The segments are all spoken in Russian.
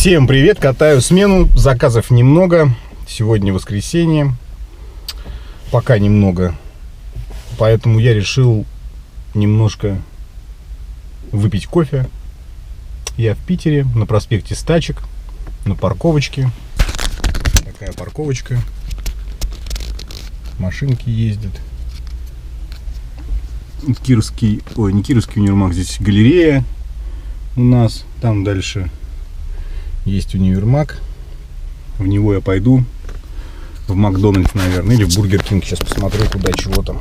Всем привет, катаю смену, заказов немного. Сегодня воскресенье, пока немного. Поэтому я решил немножко выпить кофе. Я в Питере, на проспекте Стачек, на парковочке. Такая парковочка. Машинки ездят. Кировский, ой, не Кировский универмаг, здесь галерея у нас. Там дальше есть универмаг. В него я пойду. В Макдональдс, наверное, или в Бургер Кинг. Сейчас посмотрю, куда, чего там,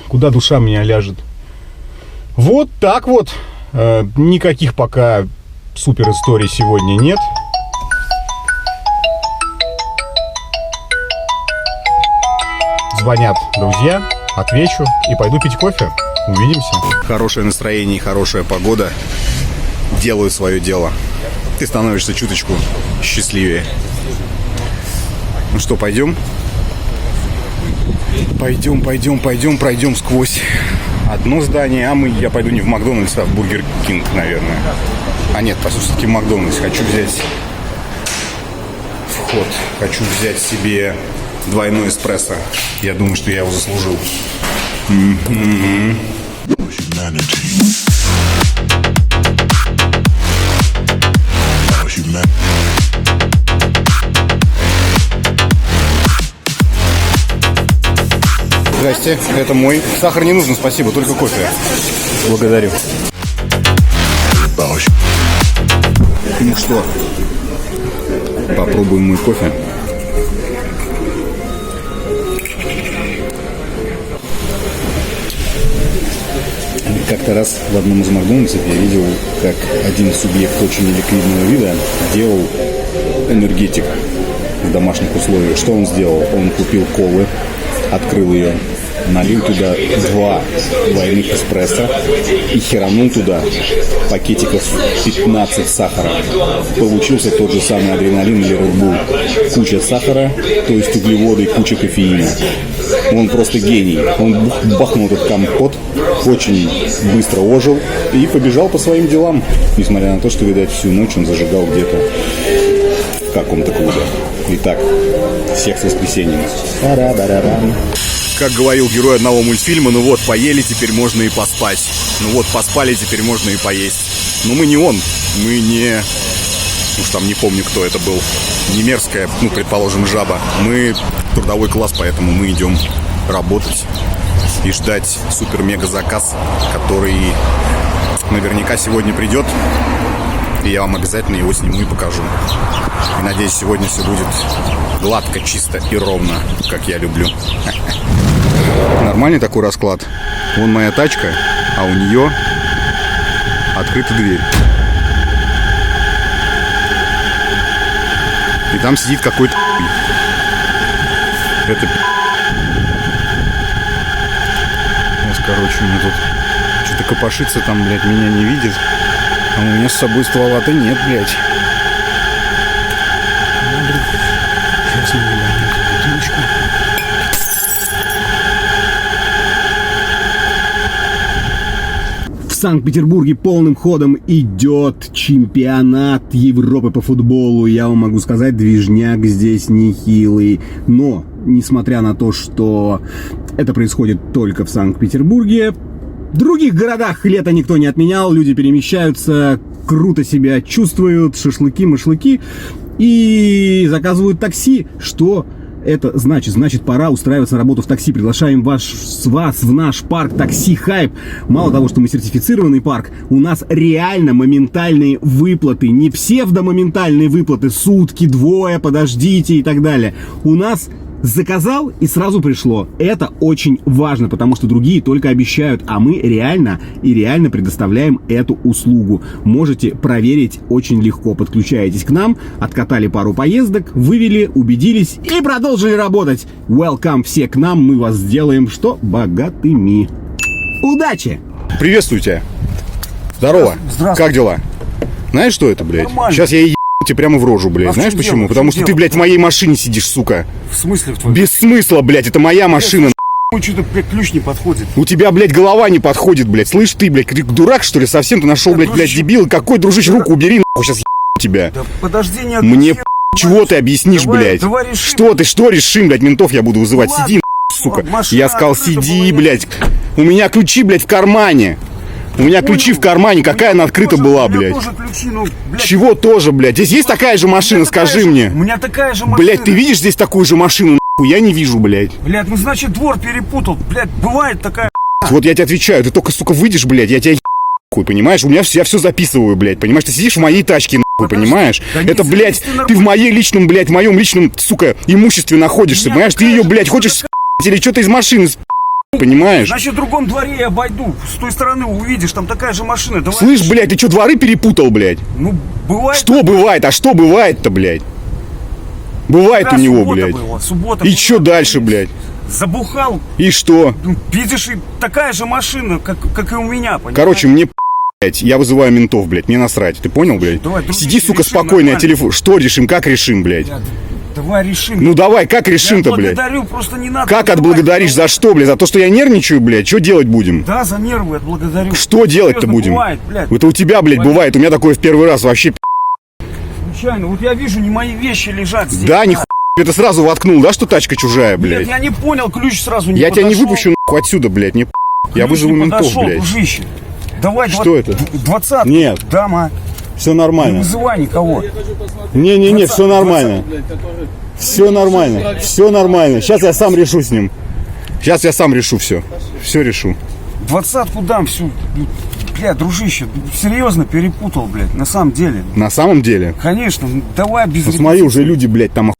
куда душа меня ляжет. Вот так вот. Никаких пока супер историй сегодня нет. Звонят друзья, отвечу и пойду пить кофе. Увидимся. Хорошее настроение и хорошая погода делают свое дело. Ты становишься чуточку счастливее. Ну что, пойдем? Пойдем, пройдем сквозь одно здание. Я пойду не в Макдональдс, а в Бургер Кинг, наверное. А нет, все-таки в Макдональдс. Хочу взять вход. Хочу взять себе двойной эспрессо. Я думаю, что я его заслужил. Здрасте, это мой. Сахар не нужно, спасибо, только кофе. Благодарю. Ну что, попробуем мой кофе. Как-то раз в одном из Макдональдсов я видел, как один субъект очень ликвидного вида делал энергетик в домашних условиях. Что он сделал? Он купил колы, открыл ее, налил туда 2 двойных эспрессо и херанул туда пакетиков 15 сахара. Получился тот же самый адреналин или Red Bull. Куча сахара, то есть углеводы и куча кофеина. Он просто гений. Он бахнул этот компот, очень быстро ожил и побежал по своим делам. Несмотря на то, что, видать, всю ночь он зажигал где-то в каком-то клубе. Итак, всех с воскресеньем. Как говорил герой одного мультфильма, ну вот, поели, теперь можно и поспать. Ну вот, поспали, теперь можно и поесть. Но мы не он, мы не... Уж там не помню, кто это был. Не мерзкая, ну, предположим, жаба. Мы трудовой класс, поэтому мы идем работать и ждать супер-мега-заказ, который наверняка сегодня придет. И я вам обязательно его сниму и покажу. И надеюсь, сегодня все будет гладко, чисто и ровно, как я люблю. Нормальный такой расклад. Вон моя тачка, а у нее открыта дверь. И там сидит какой-то... Это... Сейчас, короче, мне тут что-то копошится там, блядь, меня не видит. А у меня с собой ствола-то нет, блядь. Сейчас мы глянем бутылочку. В Санкт-Петербурге полным ходом идет чемпионат Европы по футболу. Я вам могу сказать, движняк здесь нехилый. Но, несмотря на то, что это происходит только в Санкт-Петербурге, в других городах лето никто не отменял. Люди перемещаются, круто себя чувствуют, шашлыки-машлыки и заказывают такси, что... Это значит, пора устраиваться на работу в такси. Приглашаем вас в наш парк Такси Хайп. Мало того, что мы сертифицированный парк, у нас реально моментальные выплаты. Не псевдомоментальные выплаты, сутки, двое, подождите и так далее. У нас заказал и сразу пришло. Это очень важно, потому что другие только обещают, а мы реально предоставляем эту услугу. Можете проверить очень легко. Подключаетесь к нам, откатали пару поездок, вывели, убедились и продолжили работать. Welcome все к нам, мы вас сделаем что? Богатыми. Удачи! Приветствую тебя. Здорово. Здравствуй. Как дела? Знаешь, что это, блядь? Нормально. Сейчас я тебе прямо в рожу, блядь. Знаешь почему? Дело? Потому что ты, блядь, в моей машине сидишь, сука. В смысле в твоем? Без смысла, блядь, это моя машина. Что-то, блядь, ключ не подходит. У тебя, блядь, голова не подходит, блядь. Слышь, ты, блядь, дурак, что ли, совсем? Ты нашел, блядь, дебил. Какой, дружище, руку убери, нахуй, сейчас тебя. Да подожди, не Мне отключи, чего ты объяснишь, давай, блядь? давай решим. Что решим, блядь, ментов я буду вызывать. Ну, Сиди, сука. Я сказал, сиди, блядь. У меня ключи, блядь, в кармане. У меня ключи в кармане. Какая она открыта была, блядь? Ключи, ну, блядь. Чего тоже, блядь? Здесь есть такая же машина, скажи мне. У меня такая же машина. Блядь, ты видишь здесь такую же машину, нахуй? Я не вижу, блядь. Блядь, ну значит двор перепутал. Блядь, бывает такая. Вот я тебе отвечаю, ты только, сука, выйдешь, блядь, я тебя нахуй, понимаешь? Я все записываю, блядь, понимаешь? Ты сидишь в моей тачке, нахуй, понимаешь? Да не это, блядь, сидишь ты в моей личном, блядь, в моем личном, сука, имуществе находишься, понимаешь? Ты ее, блядь, хочешь или что-то из машины, понимаешь? Значит, в другом дворе я обойду. С той стороны увидишь, там такая же машина. Давай. Слышь, блядь, ты что, дворы перепутал, блядь? Ну, бывает. Что бывает? А что бывает-то, блядь? Бывает у него, суббота блядь. была, суббота И была. что дальше, блядь? Забухал. И что? Ну, видишь, и такая же машина, как и у меня, понимаешь? Короче, мне, блядь, я вызываю ментов, блядь, мне насрать. Ты понял, блядь? Давай, дружище, Сиди, сука, решим спокойно, я нормально. телефон. Что решим, как решим, блядь? Давай решим. Ну давай, как я решим-то, блядь? благодарю, просто не надо. Как вызывать. отблагодаришь? За что, блядь? За то, что я нервничаю, блядь? Что делать будем? Да, за нервы отблагодарю. Что делать-то Серьезно, будем? Бывает, блядь. Это у тебя, блядь, бывает. У меня такое в первый раз вообще. Случайно. Вот я вижу, не мои вещи лежат здесь. Да, нихуя. Это сразу воткнул, да, что тачка чужая, Нет, блядь? я не понял, ключ сразу не Я тебя не подошел. выпущу, нахуй, отсюда, блядь. Не я Ключ вызову не ментов, подошел, блядь. дружище. Давай, Что это? 20. Нет. Дама. Все Не нормально. вызывай никого. Не-не-не, все нормально. Все нормально. Все нормально. Сейчас я сам решу с ним. Сейчас я сам решу все. Все решу. 20-ку дам всю. Бля, дружище, серьезно перепутал, блядь, на самом деле. На самом деле. Конечно, ну, давай без... Ну смотри, уже люди, блядь, там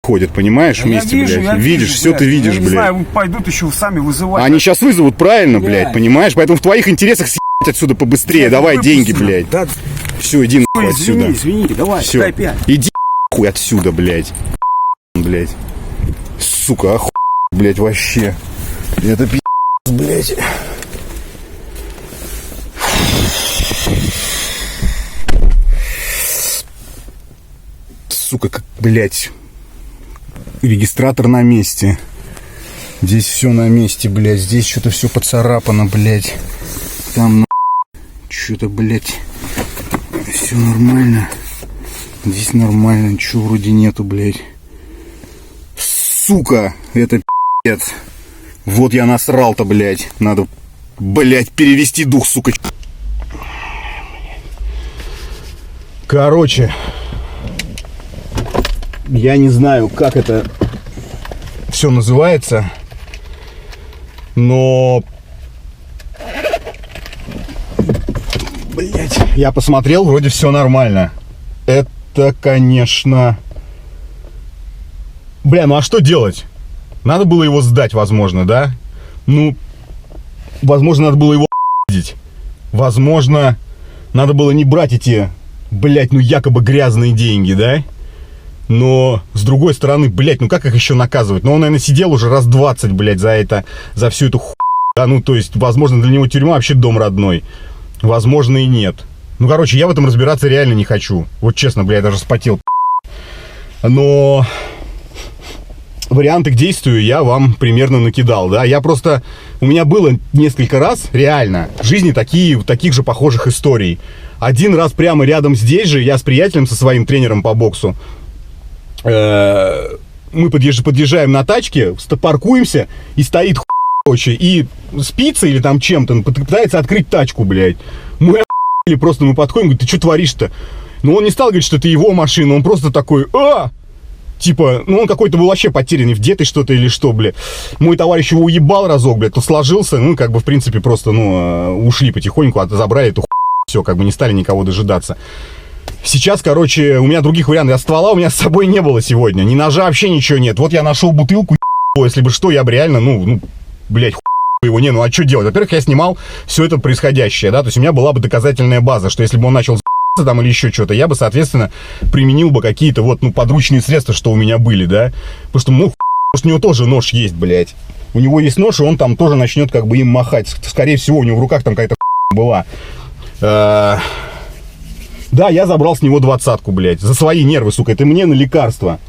ходят, понимаешь, Я вместе, вижу, блядь. я Видишь, вижу, все блядь. ты видишь, Я не блядь. знаю, пойдут еще сами вызывать. Они сейчас вызовут, правильно, блядь, Блядь. понимаешь? Поэтому в твоих интересах съебать отсюда побыстрее. Давай Выпусти, деньги, блядь. Да, Все, иди нахуй извини, отсюда. извини, давай, Все. дай 5. Иди нахуй отсюда, блядь. Блядь. Сука, охуй, блядь, вообще. Это пи***, блядь. Сука, как, блядь. Регистратор на месте. Здесь все на месте, блядь. Здесь что-то все поцарапано, блядь. Там что-то, блядь. Все нормально. Здесь нормально, ничего вроде нету, блядь. Сука, это пи***ц. Вот я насрал-то, блядь. Надо, блядь, перевести дух, сука. Короче, я не знаю, как это все называется, но, блядь, я посмотрел, вроде все нормально. Это, конечно... Бля, ну а что делать? Надо было его сдать, возможно, да? Ну, возможно, надо было его видеть. Возможно, надо было не брать эти, блядь, ну якобы грязные деньги, да? Но, с другой стороны, блядь, ну как их еще наказывать? Ну он, наверное, сидел уже раз 20, блядь, за это, за всю эту хуйню. Да, ну, то есть, возможно, для него тюрьма вообще дом родной. Возможно, и нет. Ну, короче, я в этом разбираться реально не хочу. Вот честно, блядь, я даже вспотел. Но... варианты к действию я вам примерно накидал, да. Я просто... У меня было несколько раз, реально, в жизни таких же похожих историй. Один раз прямо рядом здесь же, я с приятелем, со своим тренером по боксу, мы подъезжаем на тачке, паркуемся, и стоит короче, и спица или там чем-то пытается открыть тачку, блядь. Мы или просто мы подходим, говорит, ты что творишь-то? Но он не стал говорить, что это его машина, он просто такой, типа, ну он какой-то был вообще потерянный, вдетый что-то или что, бля. Мой товарищ его уебал разок, блядь, то сложился, ну, как бы, в принципе, просто, ну, ушли потихоньку, забрали эту все, как бы не стали никого дожидаться. Сейчас, короче, у меня других вариантов. Ствола у меня с собой не было сегодня, ни ножа, вообще ничего нет. Вот я нашел бутылку, если бы что, я бы реально, ну блядь, его не, ну а что делать? Во-первых, я снимал все это происходящее, да, то есть у меня была бы доказательная база, что если бы он начал там или еще что-то, я бы, соответственно, применил бы какие-то вот, ну, подручные средства, что у меня были, да, потому что, ну, может, у него тоже нож есть, блядь, у него есть нож, и он там тоже начнет как бы им махать, скорее всего, у него в руках там какая-то была. Да, я забрал с него 20-ку, блядь, за свои нервы, сука, это мне на лекарства,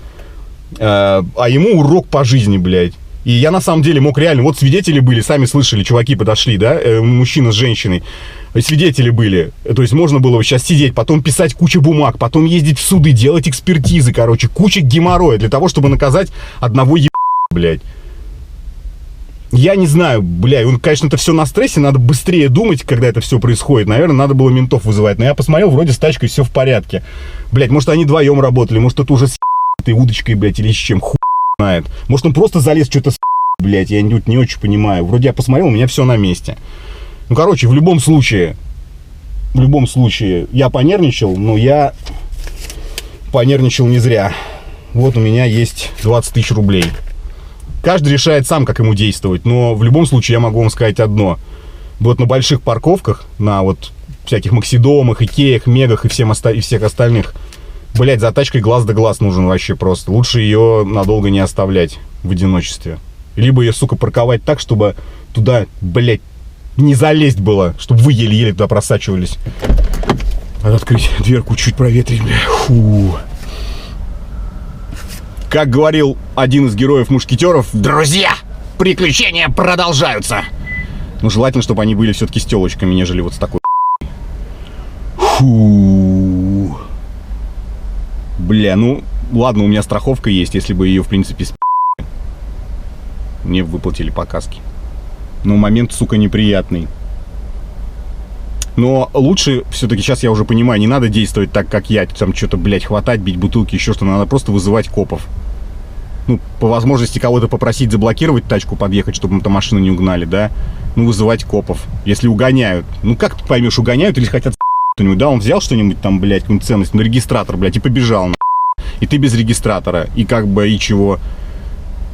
а ему урок по жизни, блядь. И я на самом деле мог реально, вот свидетели были, сами слышали, чуваки подошли, да, мужчина с женщиной, свидетели были, то есть можно было сейчас сидеть, потом писать кучу бумаг, потом ездить в суды, делать экспертизы, короче, куча геморроя для того, чтобы наказать одного блядь. Я не знаю, блядь, он, конечно, это все на стрессе, надо быстрее думать, когда это все происходит. Наверное, надо было ментов вызывать. Но я посмотрел, вроде с тачкой все в порядке. Блядь, может, они вдвоем работали, может, это уже с этой удочкой, блядь, или с чем, хуй знает. Может, он просто залез что-то с блядь, я не очень понимаю. Вроде я посмотрел, у меня все на месте. Ну, короче, в любом случае, я понервничал, но я понервничал не зря. Вот у меня есть 20 тысяч рублей. Каждый решает сам, как ему действовать, но в любом случае я могу вам сказать одно. Вот на больших парковках, на вот всяких Максидомах, Икеях, Мегах и всех остальных, блядь, за тачкой глаз да глаз нужен вообще просто. Лучше ее надолго не оставлять в одиночестве. Либо ее, сука, парковать так, чтобы туда, блядь, не залезть было, чтобы вы еле-еле туда просачивались. Надо открыть дверку, чуть проветрить, бля. Фу. Как говорил один из героев мушкетеров, друзья, приключения продолжаются. Ну, желательно, чтобы они были все-таки с телочками, нежели вот с такой. Фу. Бля, ну, ладно, у меня страховка есть, если бы ее, в принципе, мне выплатили по каске. Но момент, сука, неприятный. Но лучше, все-таки сейчас я уже понимаю, не надо действовать так, как я. Там что-то, блядь, хватать, бить бутылки, еще что-то. Надо просто вызывать копов. Ну, по возможности кого-то попросить заблокировать тачку, подъехать, чтобы там машину не угнали, да? Ну, вызывать копов. Если угоняют. Ну, как ты поймешь, угоняют или хотят что-нибудь, да? Он взял что-нибудь там, блядь, какую-нибудь ценность, ну, регистратор, блядь, и побежал, и ты без регистратора. И как бы, и чего?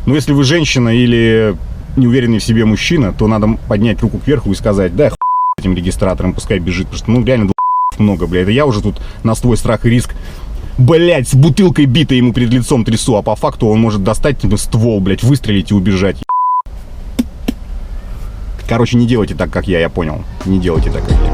Ну, если вы женщина или неуверенный в себе мужчина, то надо поднять руку кверху и сказать, да, этим регистратором, пускай бежит, потому что, ну, реально много, блядь. Это я уже тут на свой страх и риск, блядь, с бутылкой битой ему перед лицом трясу, а по факту он может достать тебе ствол, блядь, выстрелить и убежать. Короче, не делайте так, как я понял. Не делайте так, как я.